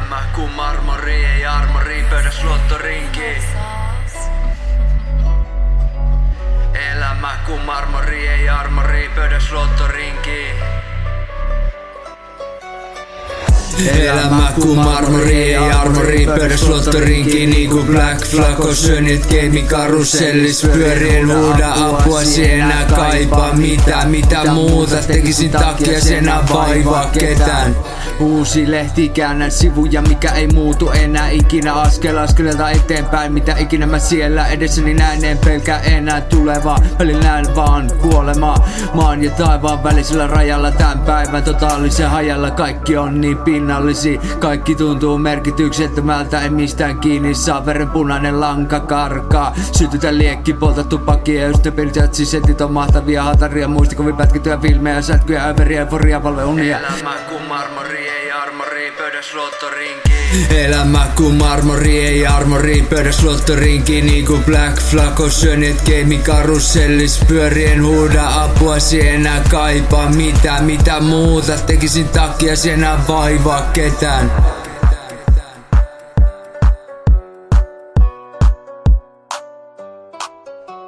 Elämä kun marmori, ei armori, pöydäs luottorinki. Elämä kun marmori, ei armori, pöydäs luottorinki. Elämä kun marmori, ei armori, pöydäs luottorinki. Niinku Black Flag on syönyt game karusellis pyörien. Huuda apua, enää kaipaa mitä muuta tekisin takia, enää vaivaa ketään. Uusi lehti, käännän sivuja, mikä ei muutu enää ikinä. Askeleelta eteenpäin, mitä ikinä mä siellä edessäni näen. En pelkää enää tulevaa, välillä näen vaan kuolemaa. Maan ja taivaan välisellä rajalla, tän päivän totaalisen hajalla. Kaikki on niin pinnallisia, kaikki tuntuu merkityksettömältä. En mistään kiinni saa, verenpunainen lanka karkaa. Sytytä liekki, polta tupakkia ja ystävät jatsisetit on mahtavia hataria. Muistikuvia pätkittyjä filmejä, sätkyjä, överiä, euforia, palveunia. Elämä kun marmori, ei armori, pöydäs luottorinki. Elämä kun marmori, ei armori, pöydäs luottorinki. Niinku Black Flag on syönyt game karusellis pyörien. Huuda apua, enää kaipaa mitä muuta tekisin takia, enää vaivaa ketään.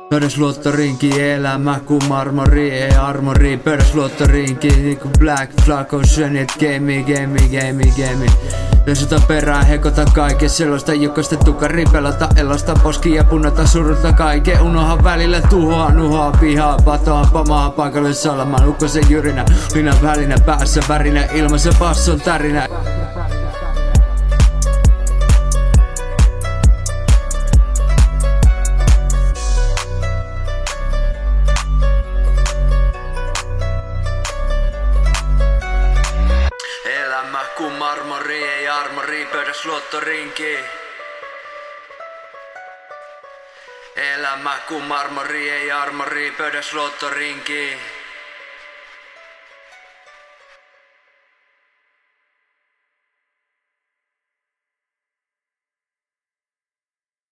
Pöydäs luottorinki, elämä kun marmori, ei armori, pöydäs luottorinki. Niinku Black Flag on syönyt game. Löysota perään, hekota kaiken sellaista, jokaista tukari pelata, elosta poski ja punata surutta kaiken. Unoha välillä tuhoa, nuhoa pihaa, patoa pamaa paikalle salaman. Ukkosen jyrinä, linan välinä, päässä värinä, ilmassa basson tärinä. Elämä kun marmori, ei armori, pöydäs luottorinki. Elämä kun marmori, ei armori, pöydäs luottorinki.